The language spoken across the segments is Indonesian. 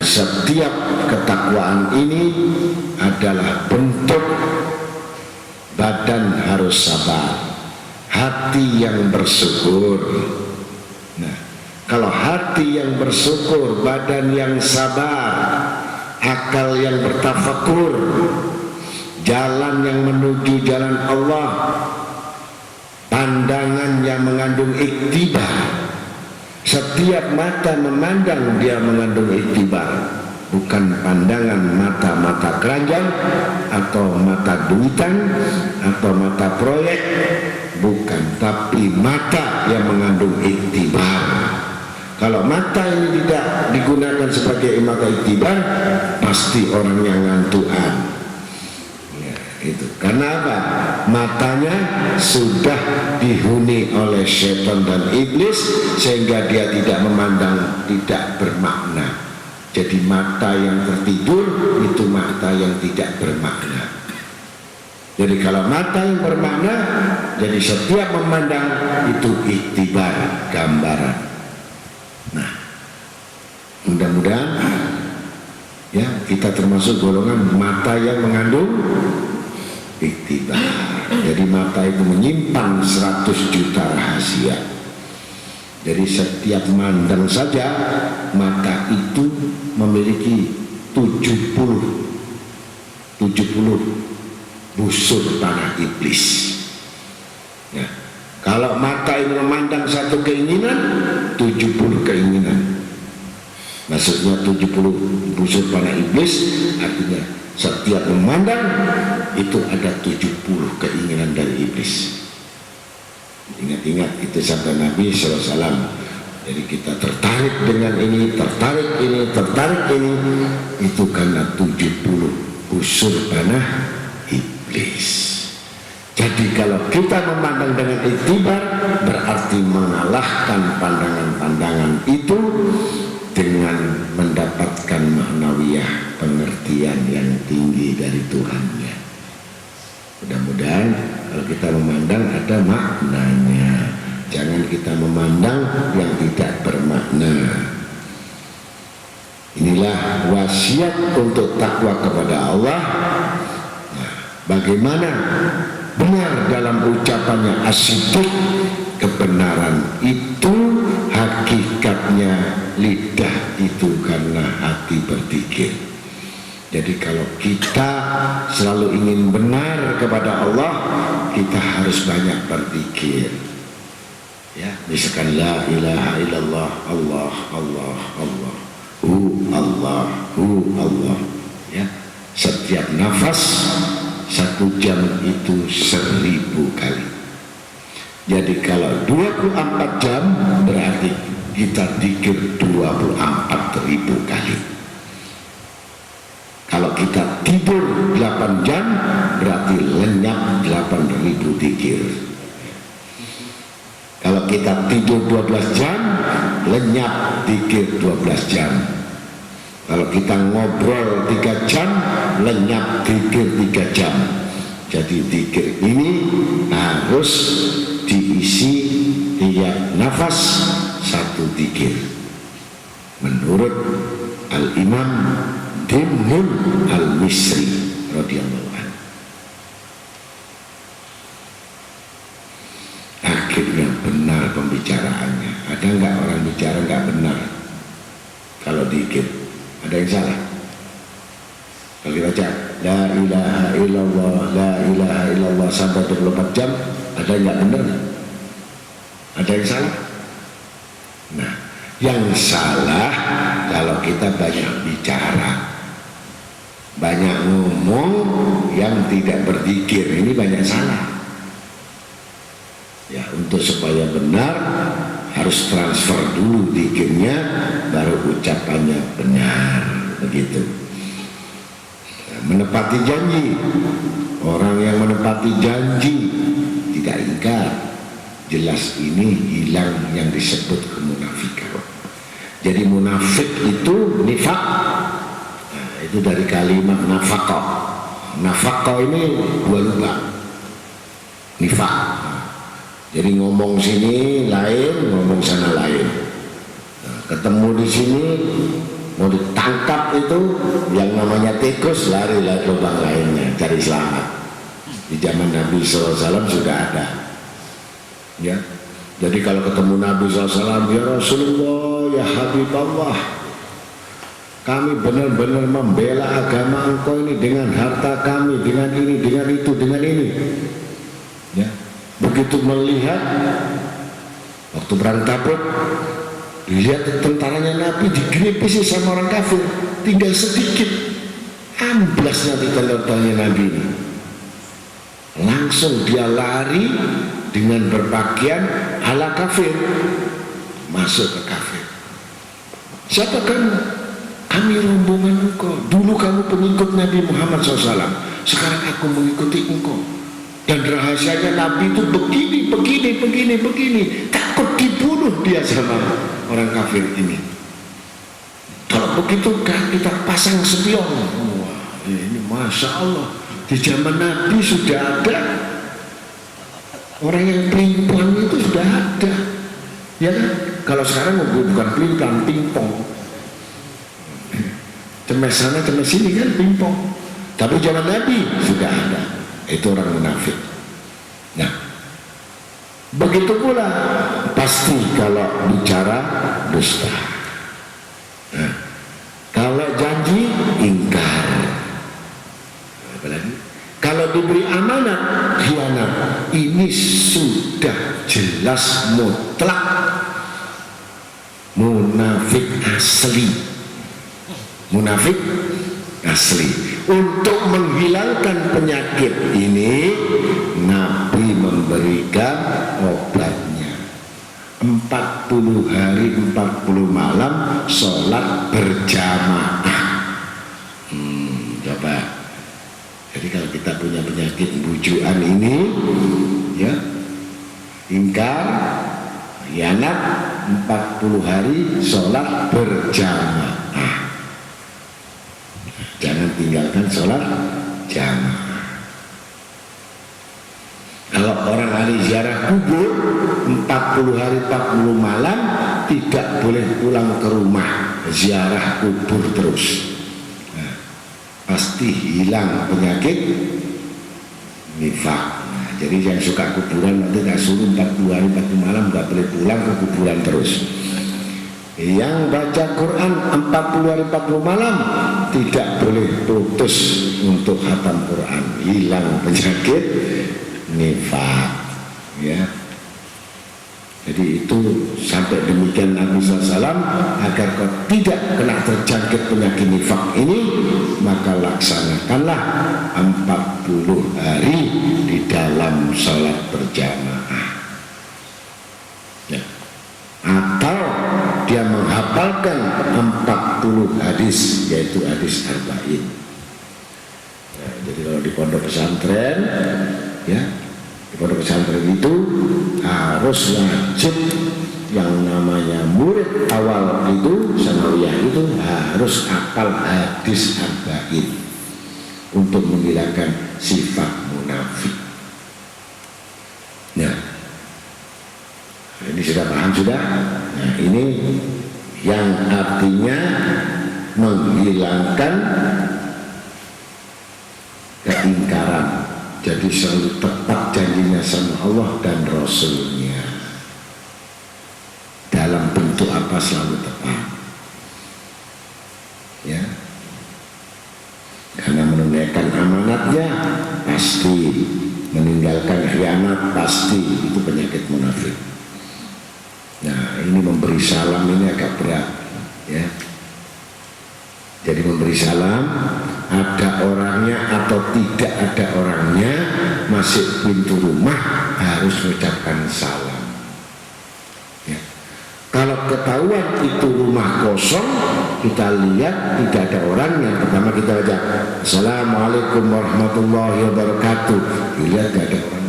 Setiap ketakwaan ini adalah bentuk badan harus sabar, hati yang bersyukur. Nah, kalau hati yang bersyukur, badan yang sabar, akal yang bertafakur, jalan yang menuju jalan Allah, pandangan yang mengandung iktibar. Setiap mata memandang dia mengandung iktibar, bukan pandangan mata-mata keranjang atau mata duitan atau mata proyek, bukan, tapi mata yang mengandung iktibar. Kalau mata ini tidak digunakan sebagai mata iktibar, pasti orang yang ngantuan. Itu karena apa? Matanya sudah dihuni oleh setan dan iblis sehingga dia tidak memandang, tidak bermakna. Jadi mata yang tertidur itu mata yang tidak bermakna. Jadi kalau mata yang bermakna, jadi setiap memandang itu iktibar, gambaran. Nah, mudah-mudahan ya kita termasuk golongan mata yang mengandung iktibar. Jadi mata itu menyimpan 100 juta rahasia. Jadi setiap mandang saja mata itu memiliki 70 busur panah iblis. Ya. Kalau mata ini memandang satu keinginan, 70 keinginan. Maksudnya 70 busur panah iblis, artinya setiap memandang itu ada 70 keinginan dari iblis. Ingat-ingat itu sampai Nabi SAW. Jadi kita tertarik dengan ini, tertarik ini, tertarik ini, itu karena 70 busur panah iblis. Jadi kalau kita memandang dengan iktibar, berarti mengalahkan pandangan-pandangan itu dengan mendapatkan maknawiyah, pengertian yang tinggi dari Tuhannya. Mudah-mudahan kalau kita memandang ada maknanya, jangan kita memandang yang tidak bermakna. Inilah wasiat untuk takwa kepada Allah. Nah, bagaimana benar dalam ucapannya as-siddiq, kebenaran itu hakikatnya lidah itu karena hati berzikir. Jadi kalau kita selalu ingin benar kepada Allah, kita harus banyak berzikir. Ya, misalkan la ilaha illallah, Allah, Allah, Allah, Allah, Allah. Ya, setiap nafas 1 jam itu 1000 kali. Jadi kalau 24 jam berarti kita zikir 24.000 kali. Kalau kita tidur 8 jam berarti lenyap 8.000 zikir. Kalau kita tidur 12 jam lenyap zikir 12 jam. Kalau kita ngobrol 3 jam lenyap zikir 3 jam. Jadi zikir ini harus diisi tiap nafas 1 zikir. Menurut Al-Imam Dimnun Al-Misri radhiyallahu anhu. Akhirnya benar pembicaraannya. Ada nggak orang bicara nggak benar? Kalau zikir ada yang salah? Kalau kita baca la ilaha illallah, la ilaha illallah sampai 24 jam, ada yang nggak benar? Ada yang salah? Nah, yang salah kalau kita banyak bicara, banyak ngomong yang tidak berzikir, ini banyak salah. Ya, untuk supaya benar harus transfer dulu zikirnya, baru ucapannya benar, begitu. Menepati janji, orang yang menepati janji tidak ingkar, jelas ini hilang yang disebut kemunafikan. Jadi munafik itu nifak. Nah, itu dari kalimat nafaqah. Nafaqah ini 2 lubang. Nifak. Jadi ngomong sini lain, ngomong sana lain. Nah, ketemu di sini mau ditangkap itu yang namanya tikus lari lubang lainnya cari selamat. Di zaman Nabi SAW sudah ada, ya. Jadi kalau ketemu Nabi SAW, ya Rasulullah, ya Habibullah, kami benar-benar membela agama engkau ini dengan harta kami, dengan ini, dengan itu, dengan ini, ya. Begitu melihat waktu perang Tabuk, lihat tentaranya Nabi digripisi sama orang kafir, tinggal sedikit, amblas nanti tentaranya Nabi ini. Langsung dia lari dengan berpakaian ala kafir, masuk ke kafir. Siapa kamu? Kami rombongan engkau. Dulu kamu pengikut Nabi Muhammad SAW, sekarang aku mengikuti engkau. Dan rahasianya Nabi itu begini, takut dibunuh dia sama orang kafir ini. Kalau begitu kan kita pasang spion. Wah, ini Masya Allah, di zaman Nabi sudah ada orang yang pelin-pelan, itu sudah ada, ya kan? Kalau sekarang bukan pelin-pelan, pingpong, cemes sana cemes sini kan, pingpong. Tapi zaman Nabi sudah ada, itu orang munafik. Nah, begitu pula pasti kalau bicara dusta, nah, kalau janji ingkar, apalagi kalau diberi amanat khianat. Ini sudah jelas mutlak munafik asli, munafik asli. Untuk menghilangkan penyakit ini Nabi memberikan obatnya. 40 hari 40 malam sholat berjamaah. Coba. Jadi kalau kita punya penyakit bujuan ini, ya, ingkar, khianat, 40 hari sholat berjamaah. Jangan tinggalkan sholat jamaah. Kalau orang hari ziarah kubur 40 hari 40 malam tidak boleh pulang ke rumah, ziarah kubur terus. Nah, pasti hilang penyakit nifak. Nah, jadi yang suka kuburan nanti nggak suruh 40 hari 40 malam nggak boleh pulang ke kuburan terus. Yang baca Quran 40 hari 40 malam tidak boleh putus untuk khatam Quran, hilang penyakit nifak, ya. Jadi itu sampai demikian Nabi SAW, agar kau tidak kena terjangkit penyakit nifak ini, maka laksanakanlah 40 hari di dalam sholat berjamaah, ya. Atau dia menghafalkan 40 hadis, yaitu hadis arba'in. Nah, jadi kalau di pondok pesantren, ya, di pondok pesantren itu harus wajib yang namanya murid awal itu, sanawiyah itu harus hafal hadis arba'in untuk menghilangkan sifat munafik. Nah, ini sudah paham sudah? Nah, ini yang artinya menghilangkan keingkaran. Jadi selalu tepat janjinya sama Allah dan Rasulnya. Dalam bentuk apa selalu tepat, ya. Karena menunaikan amanatnya pasti, meninggalkan khianat pasti, itu penyakit munafik. Nah, ini memberi salam ini agak berat, ya. Jadi memberi salam, ada orangnya atau tidak ada orangnya, masuk pintu rumah harus mengucapkan salam, ya. Kalau ketahuan itu rumah kosong, kita lihat tidak ada orang, yang pertama kita baca Assalamualaikum warahmatullahi wabarakatuh, dilihat tidak ada orang,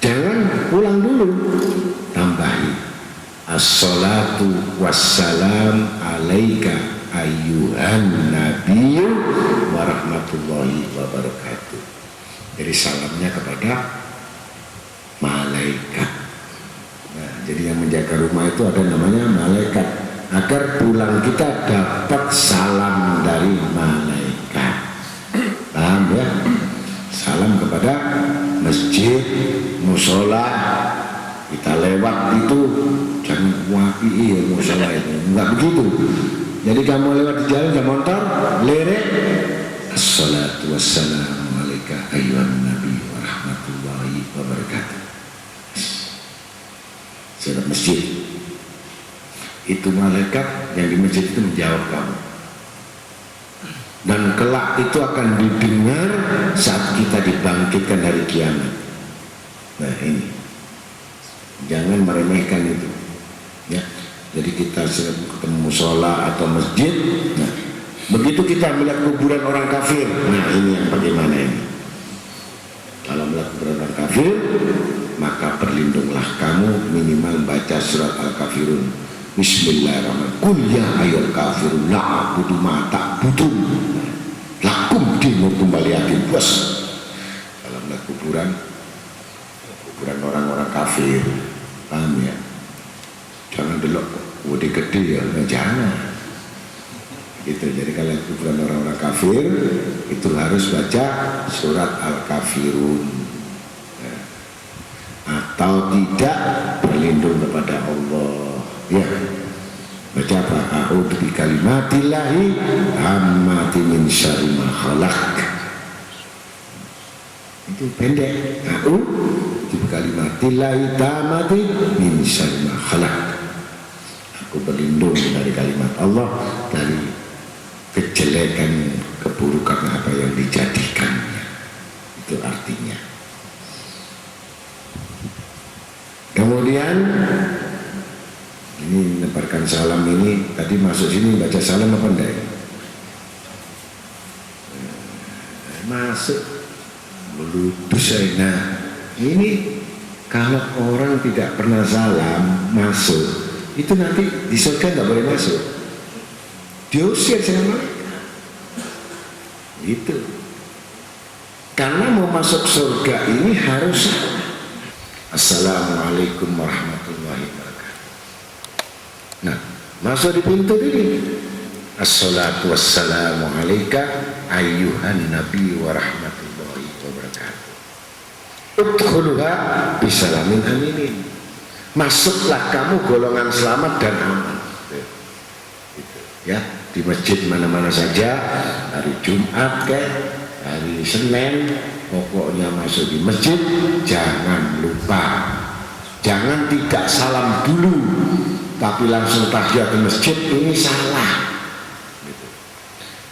jangan pulang dulu, tambahi As-salatu wassalam alaika ayyuhan nabiyyu warahmatullahi wabarakatuh. Jadi salamnya kepada malaikat. Nah, jadi yang menjaga rumah itu ada namanya malaikat. agar pulang kita dapat salam dari malaikat. Paham ya? Salam kepada masjid, musola. Kita lewat itu jangan wapi musola itu, enggak begitu. Jadi kamu lewat di jalan jangan motor, lerek. Assalatu wassalamu alaika ayyuhan nabi wa rahmatullahi wa barakatuh. Lewat masjid. Itu malaikat yang di masjid itu menjawab kamu. Dan kelak itu akan didengar saat kita dibangkitkan dari kiamat. Nah ini, jangan meremehkan itu. Ya, jadi kita ketemu musola atau masjid. Nah, begitu kita melihat kuburan orang kafir. Nah ini yang bagaimana ini? Kalau melihat kuburan orang kafir, maka berlindunglah kamu minimal baca surat Al-Kafirun. Bismillahirrahmanirrahim. Qul ya ayyuhal kafirun la a'budu ma ta'budun lakum dinukum waliyatin. Bos, kalau melihat kuburan orang-orang kafir, paham ya? Jangan delok gede gede ya, jangan. Gitu. Jadi kalau kuburan orang-orang kafir itu harus baca surat Al-Kafirun. Atau tidak berlindung kepada Allah. Ya, baca apa? A'udzu bi kalimatillahi tammati min syarri ma khalaq. Itu pendek. A'udzu bi kalimatillahi tammati min syarri ma khalaq. Aku berlindung dari kalimat Allah dari kejelekan, keburukan apa yang dijadikannya. Itu artinya. Kemudian ini menebarkan salam ini, tadi masuk sini baca salam apa enggak? Masuk meludus saya. Nah ini kalau orang tidak pernah salam masuk, itu nanti di surga nggak boleh masuk, diusir sama mereka. Itu karena mau masuk surga ini harus Assalamualaikum warahmatullahi wabarakatuh. Nah, masuk di pintu ini. Assalatu wassalamu alaika ayyuhan nabi wa rahmatullahi wabarakatuh. Udkhuluha bisalamin aminin. Masuklah kamu golongan selamat dan aman. Ya, di masjid mana-mana saja, hari Jumat hari Senin, pokoknya masuk di masjid jangan lupa, jangan tidak salam dulu tapi langsung tahiyatul masjid, ini salah.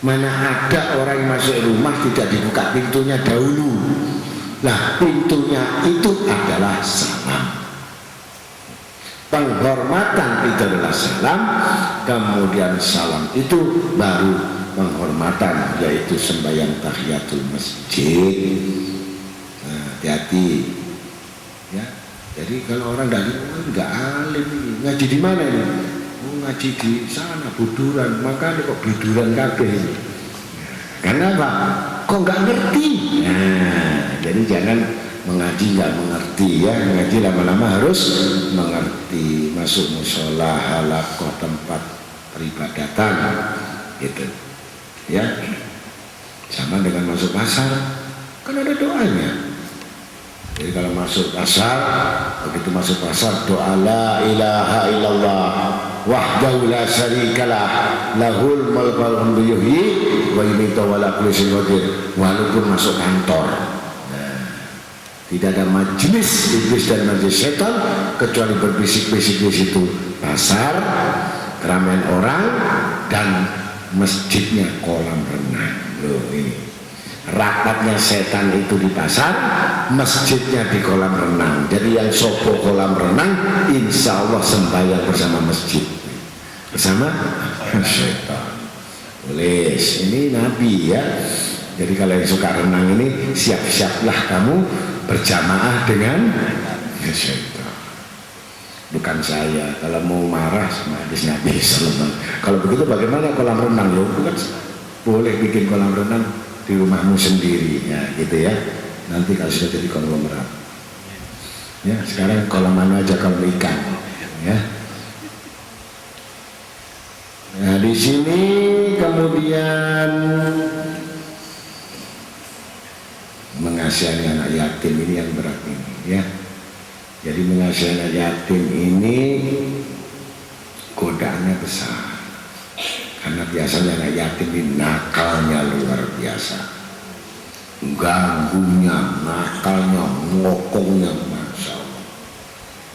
Mana ada orang yang masuk rumah tidak dibuka pintunya dahulu. Nah pintunya itu adalah salam, penghormatan itu adalah salam, kemudian salam itu baru penghormatan, yaitu sembahyang tahiyatul masjid. Nah, hati-hati ya. Jadi kalau orang nggak alim, ngaji di mana ini? Oh, ngaji di sana buduran, makanya kok buduran kabeh ini. Karena apa? Kok nggak ngerti? Nah, jadi jangan mengaji nggak mengerti ya. Mengaji lama-lama harus mengerti. Masuk musola, halaqah, tempat peribadatan gitu. Ya, sama dengan masuk pasar, kan ada doanya. Jadi kalau masuk pasar, begitu masuk pasar doa la ilaha illallah wahdahu la syarikalah lahul mulku wa hamdu yuhyi wa yumiitu wa la kulli syai'in qadir. Walaupun masuk kantor, nah, tidak ada majelis iblis dan majelis setan kecuali berbisik-bisik di situ. Pasar, keramaian orang, dan masjidnya kolam renang. Loh ini rapatnya setan itu di pasar, masjidnya di kolam renang. Jadi yang sopo kolam renang insya Allah sembahyang bersama masjid, bersama setan. Boleh, ini Nabi ya. Jadi kalau yang suka renang ini siap-siaplah kamu berjamaah dengan setan. Bukan saya, kalau mau marah sama hadis Nabi SAW. Kalau begitu bagaimana kolam renang? Ya bukan, boleh bikin kolam renang di rumahmu sendiri ya, gitu ya. Nanti kalau sudah jadi konglomerat ya, sekarang kolam mana aja, kolam ikan ya. Di sini kemudian mengasihani anak yatim ini yang berat ini, ya. Jadi mengasihi anak yatim ini godaannya besar, karena biasanya anak yatim ini nakalnya luar biasa, ganggunya, nakalnya, ngokongnya, masya Allah,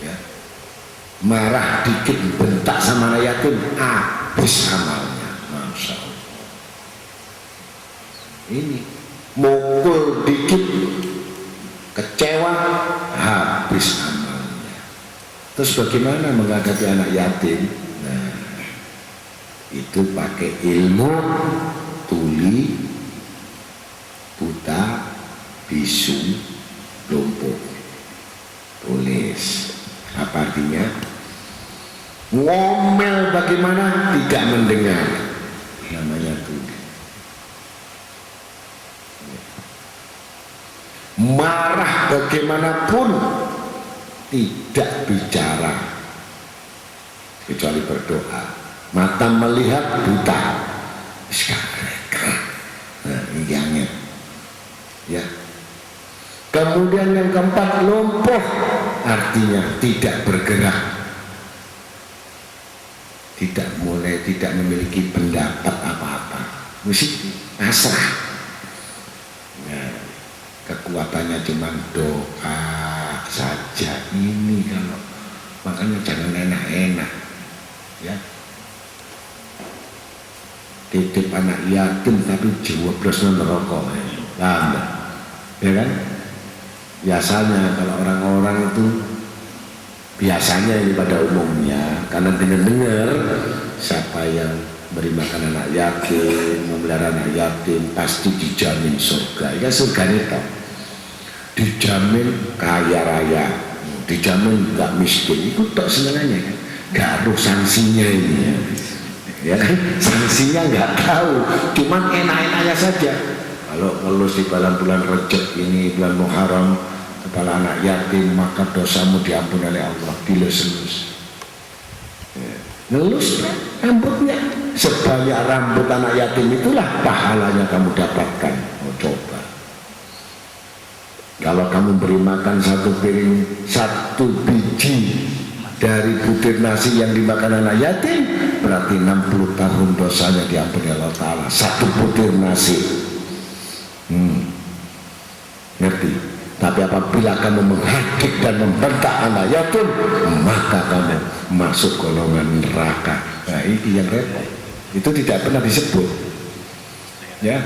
ya. Marah dikit bentak sama anak yatim, habis amalnya, masya Allah. Ini mukul dikit, kecewa, habis amalnya. Terus bagaimana menghadapi anak yatim? Nah, itu pakai ilmu tuli, buta, bisu, lumpuh. Tulis. Apa artinya? Ngomel bagaimana? Tidak mendengar. Namanya tuli. Marah bagaimanapun tidak bicara kecuali berdoa. Mata melihat buta. Nah, ini angin, ya. Kemudian yang keempat, lumpuh, artinya tidak bergerak, tidak memiliki pendapat apa-apa, musik pasrah. Nah, kekuatannya cuma doa saja. Ini kalau makanya jangan enak-enak, ya. Titip anak yatim tapi jeblosnya neraka, paham enggak? Ya kan? Biasanya kalau orang-orang itu biasanya ini pada umumnya karena dengar siapa yang beri makan anak yatim, memelihara anak yatim pasti dijamin surga. Ya surga itu dijamin kaya raya, dijamin nggak miskin. Itu tak senangnya kan, nggak harus sanksinya ini, ya kan? Sanksinya nggak tahu, cuman enak-enaknya saja. Kalau ngelus di bulan Rejab ini, bulan Muharram, kepala anak yatim, maka dosamu diampuni oleh Allah. Dilus-lus, ngelus rambutnya, sebanyak rambut anak yatim itulah pahalanya kamu dapatkan. Oh, coba. Kalau kamu beri makan satu piring, satu biji dari butir nasi yang dimakan anak yatim, berarti 60 tahun dosanya diampuni Allah Ta'ala. Satu butir nasi. Ngerti? Tapi apabila kamu menghardik dan membentak anak yatim, maka kamu masuk golongan neraka. Nah, ini yang repot. Itu tidak pernah disebut, ya.